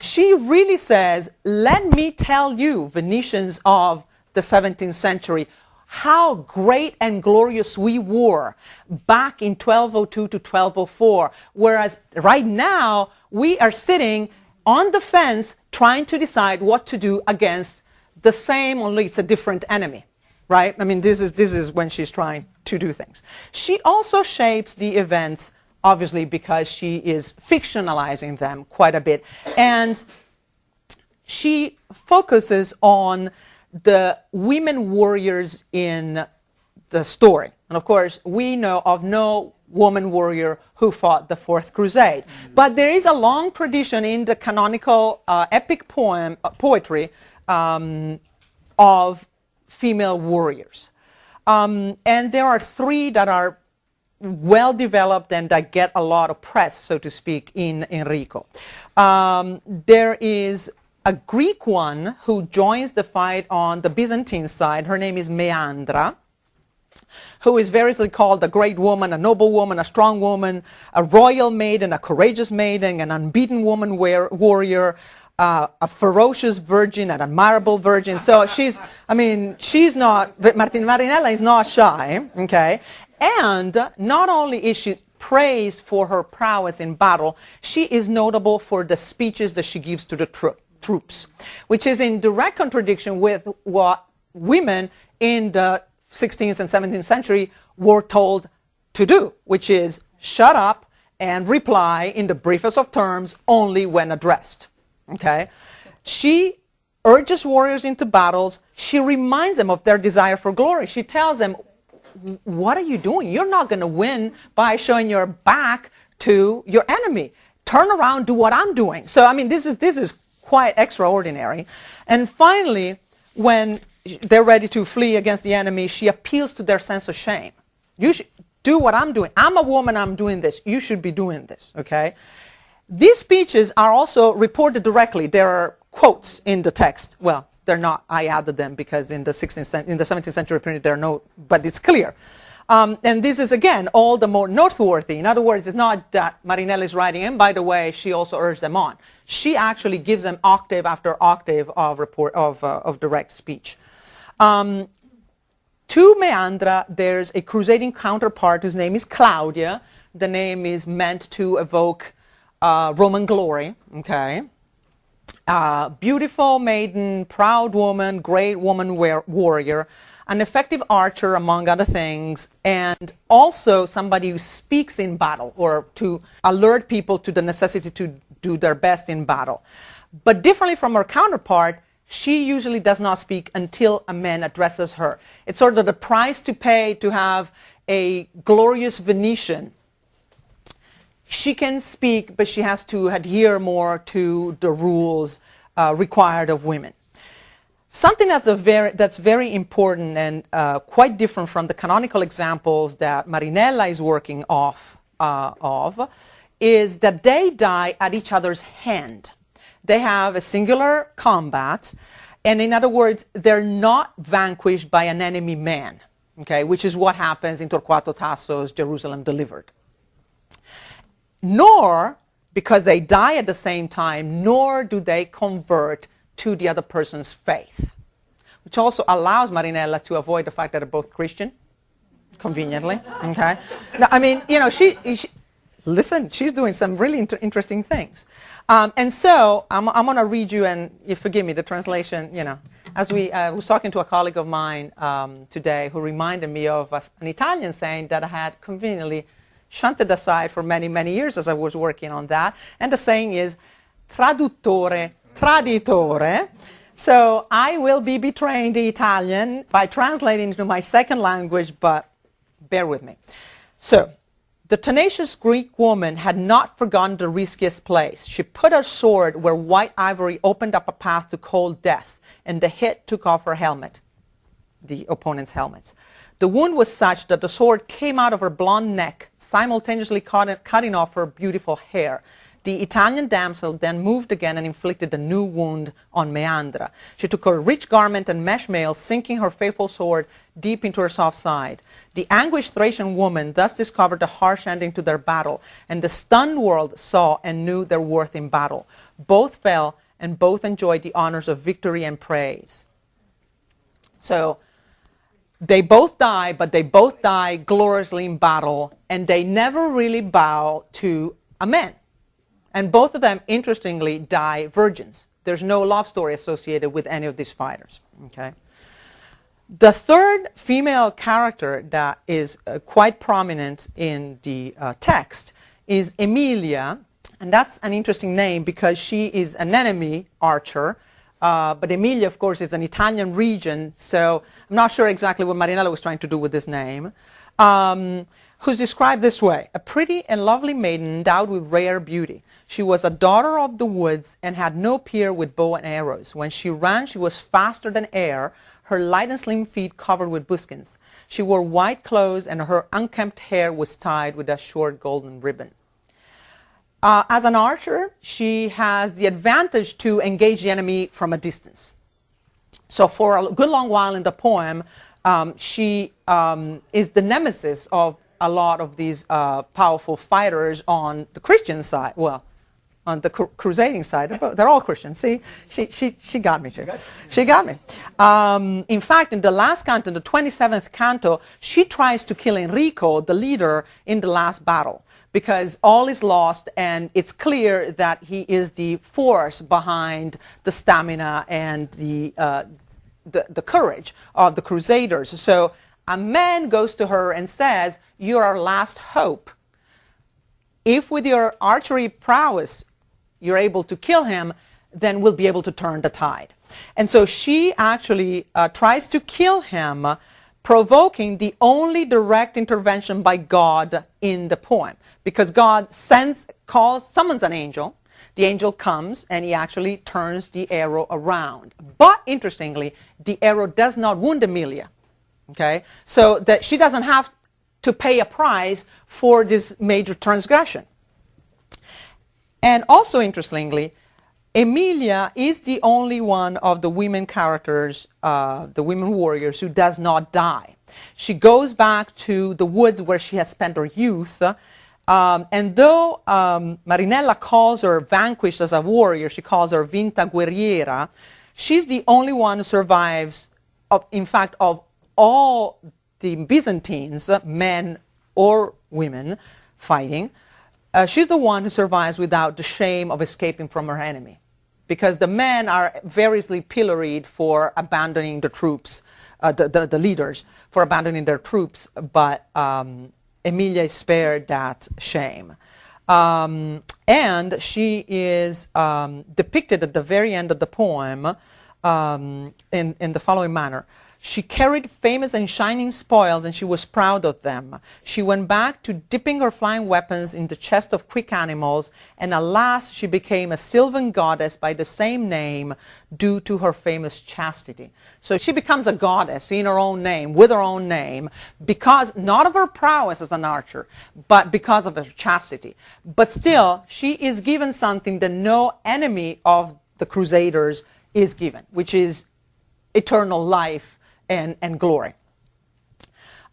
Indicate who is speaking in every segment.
Speaker 1: she really says, let me tell you, Venetians of the 17th century, how great and glorious we were back in 1202 to 1204, whereas right now we are sitting on the fence trying to decide what to do against the same, only it's a different enemy, right? I mean, this is when she's trying to do things. She also shapes the events, obviously, because she is fictionalizing them quite a bit, and she focuses on the women warriors in the story. And of course, we know of no woman warrior who fought the Fourth Crusade. But there is a long tradition in the canonical epic poetry of female warriors. And there are three that are well developed and that get a lot of press, so to speak, in Enrico. There is a Greek one who joins the fight on the Byzantine side. Her name is Majandra, who is variously called a great woman, a noble woman, a strong woman, a royal maiden, a courageous maiden, an unbeaten woman warrior, a ferocious virgin, an admirable virgin. So she's not, Marinella is not shy, okay? And not only is she praised for her prowess in battle, she is notable for the speeches that she gives to the troops, which is in direct contradiction with what women in the 16th and 17th century were told to do, which is shut up and reply in the briefest of terms only when addressed. Okay? She urges warriors into battles. She reminds them of their desire for glory. She tells them, what are you doing? You're not going to win by showing your back to your enemy. Turn around, do what I'm doing. So, I mean, this is quite extraordinary. And finally, when they're ready to flee against the enemy, she appeals to their sense of shame. You should do what I'm doing. I'm a woman, I'm doing this. You should be doing this, okay? These speeches are also reported directly. There are quotes in the text. Well, they're not. I added them because in the 17th century printed there are no, but it's clear. And this is, again, all the more noteworthy. In other words, it's not that Marinella is writing, and by the way, she also urged them on. She actually gives them octave after octave of direct speech. To Majandra, there's a crusading counterpart whose name is Claudia. The name is meant to evoke Roman glory, okay? Beautiful maiden, proud woman, great woman warrior, an effective archer, among other things, and also somebody who speaks in battle, or to alert people to the necessity to do their best in battle. But differently from her counterpart, she usually does not speak until a man addresses her. It's sort of the price to pay to have a glorious Venetian. She can speak, but she has to adhere more to the rules required of women. Something that's very important and quite different from the canonical examples that Marinella is working off of is that they die at each other's hand. They have a singular combat, and in other words, they're not vanquished by an enemy man, okay, which is what happens in Torquato Tasso's Jerusalem Delivered. Nor, because they die at the same time, nor do they convert to the other person's faith, which also allows Marinella to avoid the fact that they're both Christian, conveniently, okay? Now, I mean, you know, listen, she's doing some really interesting things. And so I'm going to read you, and you forgive me, the translation, you know, as I was talking to a colleague of mine today who reminded me of an Italian saying that I had conveniently shunted aside for many, many years as I was working on that. And the saying is, traduttore, traditore. So I will be betraying the Italian by translating into my second language, but bear with me. So, the tenacious Greek woman had not forgotten the riskiest place. She put her sword where white ivory opened up a path to cold death, and the hit took off her helmet, the opponent's helmet. The wound was such that the sword came out of her blonde neck, simultaneously cutting off her beautiful hair. The Italian damsel then moved again and inflicted a new wound on Majandra. She took a rich garment and mesh mail, sinking her faithful sword deep into her soft side. The anguished Thracian woman thus discovered a harsh ending to their battle, and the stunned world saw and knew their worth in battle. Both fell, and both enjoyed the honors of victory and praise. So they both die, but they both die gloriously in battle, and they never really bow to a man. And both of them, interestingly, die virgins. There's no love story associated with any of these fighters. Okay. The third female character that is quite prominent in the text is Amelia, and that's an interesting name because she is an enemy archer, but Amelia, of course, is an Italian region, so I'm not sure exactly what Marinella was trying to do with this name, who's described this way: a pretty and lovely maiden endowed with rare beauty. She was a daughter of the woods and had no peer with bow and arrows. When she ran, she was faster than air, her light and slim feet covered with buskins. She wore white clothes, and her unkempt hair was tied with a short golden ribbon. As an archer, she has the advantage to engage the enemy from a distance. So for a good long while in the poem, she is the nemesis of a lot of these powerful fighters on the Christian side. Well, on the crusading side. They're all Christians. See, she got me too. She got me. In fact, in the last canto, in the 27th canto, she tries to kill Enrico, the leader, in the last battle, because all is lost, and it's clear that he is the force behind the stamina and the courage of the Crusaders. So a man goes to her and says, "You're our last hope. If with your archery prowess you're able to kill him, then we'll be able to turn the tide." And so she actually tries to kill him, provoking the only direct intervention by God in the poem, because God summons an angel. The angel comes, and he actually turns the arrow around. But interestingly, the arrow does not wound Amelia. Okay, so that she doesn't have to pay a price for this major transgression. And also interestingly, Amelia is the only one of the women characters, the women warriors, who does not die. She goes back to the woods where she had spent her youth, and though Marinella calls her vanquished as a warrior, she calls her vinta guerriera, she's the only one who survives, in fact, of all the Byzantines, men or women fighting. She's the one who survives without the shame of escaping from her enemy, because the men are variously pilloried for abandoning the troops, the leaders, for abandoning their troops, but Amelia is spared that shame. And she is depicted at the very end of the poem in the following manner. She carried famous and shining spoils, and she was proud of them. She went back to dipping her flying weapons in the chest of quick animals, and alas, she became a sylvan goddess by the same name due to her famous chastity. So she becomes a goddess in her own name, with her own name, because not of her prowess as an archer, but because of her chastity. But still, she is given something that no enemy of the Crusaders is given, which is eternal life and glory.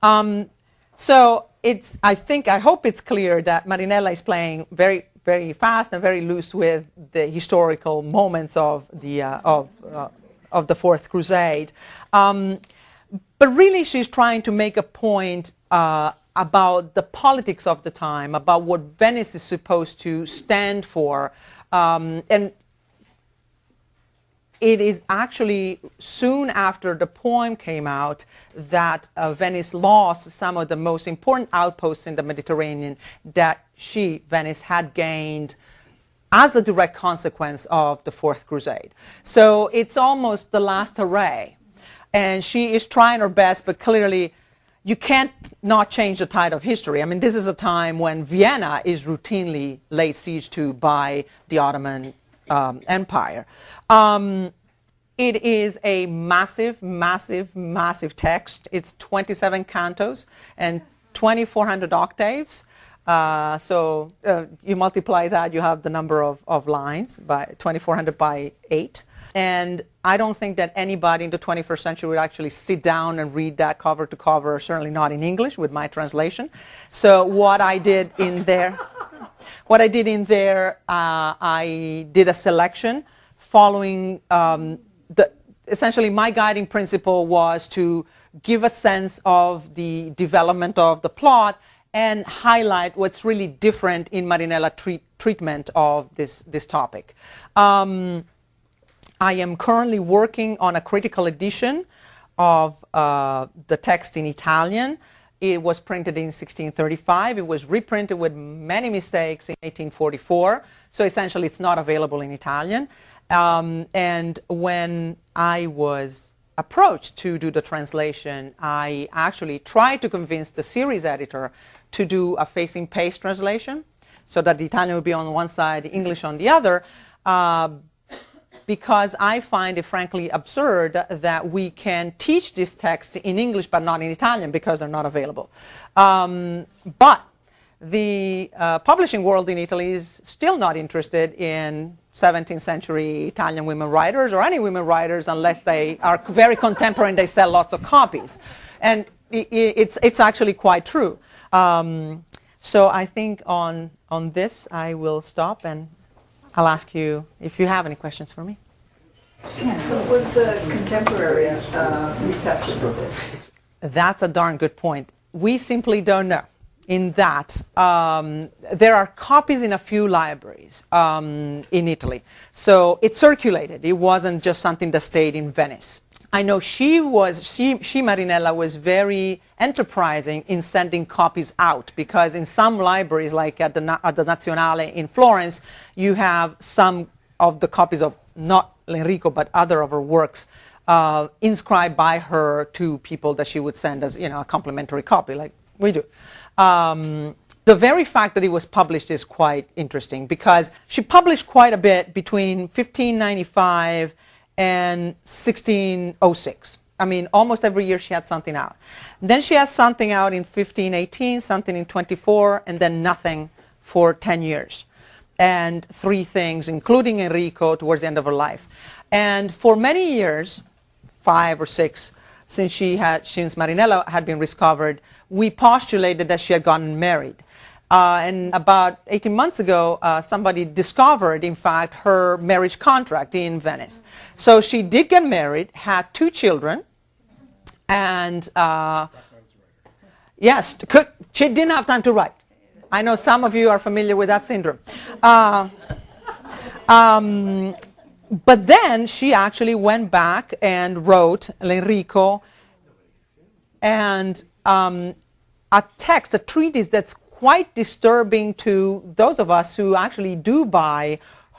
Speaker 1: So I hope it's clear that Marinella is playing very, very fast and very loose with the historical moments of the Fourth Crusade. But really, she's trying to make a point about the politics of the time, about what Venice is supposed to stand for, and it is actually soon after the poem came out that Venice lost some of the most important outposts in the Mediterranean that Venice, had gained as a direct consequence of the Fourth Crusade. So it's almost the last hurrah. And she is trying her best, but clearly you can't not change the tide of history. I mean, this is a time when Vienna is routinely laid siege to by the Ottoman Empire. It is a massive, massive, massive text. It's 27 cantos and 2,400 octaves. So you multiply that, you have the number of lines, by 2,400 by 8. And I don't think that anybody in the 21st century would actually sit down and read that cover to cover, certainly not in English with my translation. So what I did in there... what I did in there, I did a selection following essentially my guiding principle was to give a sense of the development of the plot and highlight what's really different in Marinella's treatment of this topic. I am currently working on a critical edition of the text in Italian. It was printed in 1635. It was reprinted with many mistakes in 1844. So essentially it's not available in Italian. And when I was approached to do the translation, I actually tried to convince the series editor to do a facing page translation so that the Italian would be on one side, the English on the other, because I find it frankly absurd that we can teach this text in English but not in Italian because they're not available. But the publishing world in Italy is still not interested in 17th century Italian women writers or any women writers unless they are very contemporary and they sell lots of copies. And it's actually quite true. So I think on this I will stop and I'll ask you if you have any questions for me.
Speaker 2: Yeah, so what was the contemporary reception of this?
Speaker 1: That's a darn good point. We simply don't know. In that there are copies in a few libraries in Italy. So it circulated. It wasn't just something that stayed in Venice. I know Marinella was very enterprising in sending copies out because in some libraries, like at the Nazionale in Florence, you have some of the copies of not Enrico but other of her works inscribed by her to people that she would send as a complimentary copy, like we do. The very fact that it was published is quite interesting because she published quite a bit between 1595 and 1606. I mean, almost every year she had something out. Then she has something out in 1518, something in 24, and then nothing for 10 years. And 3 things, including Enrico, towards the end of her life. And for many years, 5 or 6, since Marinella had been discovered, we postulated that she had gotten married. And about 18 months ago, somebody discovered, in fact, her marriage contract in Venice. So she did get married, had 2 children, and yes, she didn't have time to write. I know some of you are familiar with that syndrome. But then she actually went back and wrote Enrico and a text, a treatise that's quite disturbing to those of us who actually do buy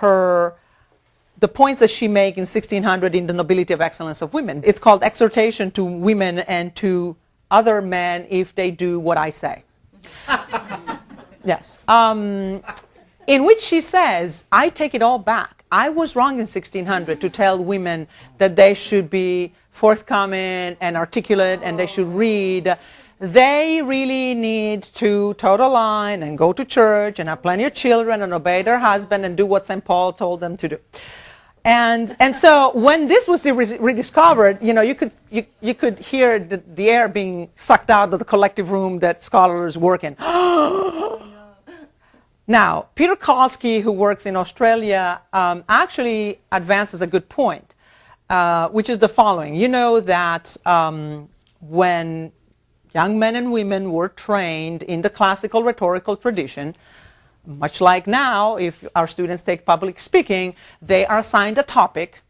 Speaker 1: the points that she makes in 1600 in The Nobility of Excellence of Women. It's called Exhortation to Women and to Other Men If They Do What I Say. Yes. In which she says, I take it all back. I was wrong in 1600 to tell women that they should be forthcoming and articulate and they should read. They really need to toe the line and go to church and have plenty of children and obey their husband and do what St. Paul told them to do. And so when this was rediscovered, you could hear the air being sucked out of the collective room that scholars work in. Now, Peter Kalski, who works in Australia, actually advances a good point, which is the following. You know that when young men and women were trained in the classical rhetorical tradition, much like now, if our students take public speaking, they are assigned a topic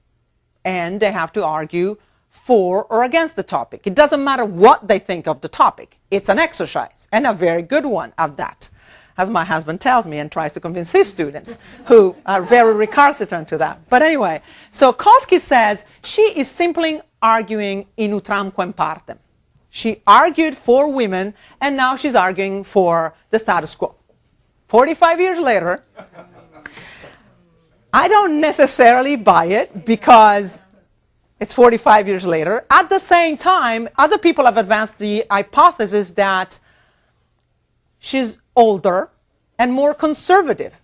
Speaker 1: and they have to argue for or against the topic. It doesn't matter what they think of the topic. It's an exercise, and a very good one at that, as my husband tells me and tries to convince his students, who are very recalcitrant to that. But anyway, so Kalski says she is simply arguing in utramquam partem. She argued for women, and now she's arguing for the status quo. 45 years later, I don't necessarily buy it because it's 45 years later. At the same time, other people have advanced the hypothesis that she's older and more conservative